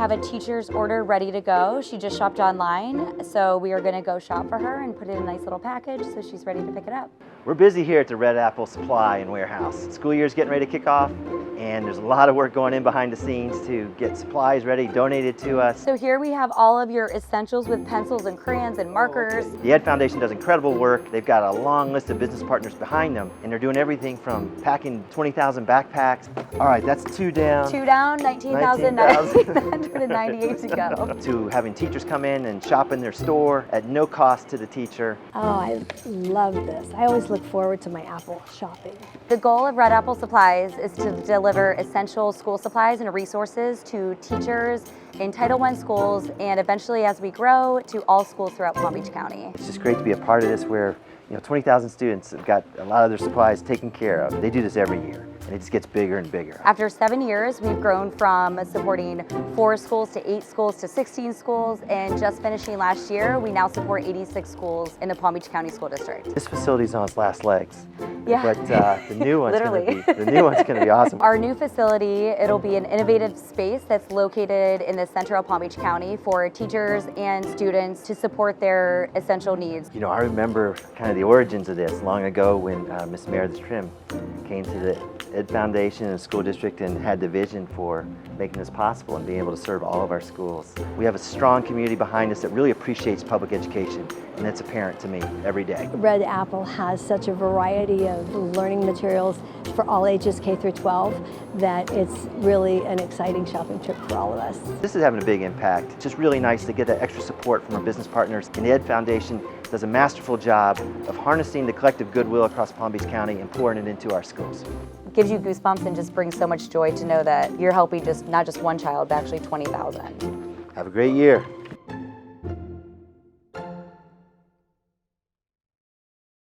have a teacher's order ready to go. She just shopped online, so we are going to go shop for her and put it in a nice little package so she's ready to pick it up. We're busy here at the Red Apple Supply and Warehouse. School year's getting ready to kick off, and there's a lot of work going in behind the scenes to get supplies ready, donated to us. So here we have all of your essentials with pencils and crayons and markers. The Ed Foundation does incredible work. They've got a long list of business partners behind them, and they're doing everything from packing 20,000 backpacks. All right, that's 2 down. 2 down, 19,998 to go. To having teachers come in and shop in their store at no cost to the teacher. Oh, I love this. I always look forward to my Apple shopping. The goal of Red Apple Supplies is to deliver essential school supplies and resources to teachers in Title I schools, and eventually, as we grow, to all schools throughout Palm Beach County. It's just great to be a part of this where 20,000 students have got a lot of their supplies taken care of. They do this every year, and it just gets bigger and bigger. After 7 years, we've grown from supporting 4 schools to 8 schools to 16 schools, and just finishing last year, we now support 86 schools in the Palm Beach County School District. This facility's on its last legs. Yeah. But the new one's Literally. gonna be awesome. Our new facility, it'll be an innovative space that's located in the center of Palm Beach County for teachers and students to support their essential needs. I remember kind of the origins of this long ago when Miss Meredith Trim came to the Ed Foundation and School District and had the vision for making this possible and being able to serve all of our schools. We have a strong community behind us that really appreciates public education, and that's apparent to me every day. Red Apple has such a variety of learning materials for all ages K through 12 that it's really an exciting shopping trip for all of us. This is having a big impact. It's just really nice to get that extra support from our business partners. And the Ed Foundation does a masterful job of harnessing the collective goodwill across Palm Beach County and pouring it into our schools. It gives you goosebumps and just brings so much joy to know that you're helping not just one child, but actually 20,000. Have a great year.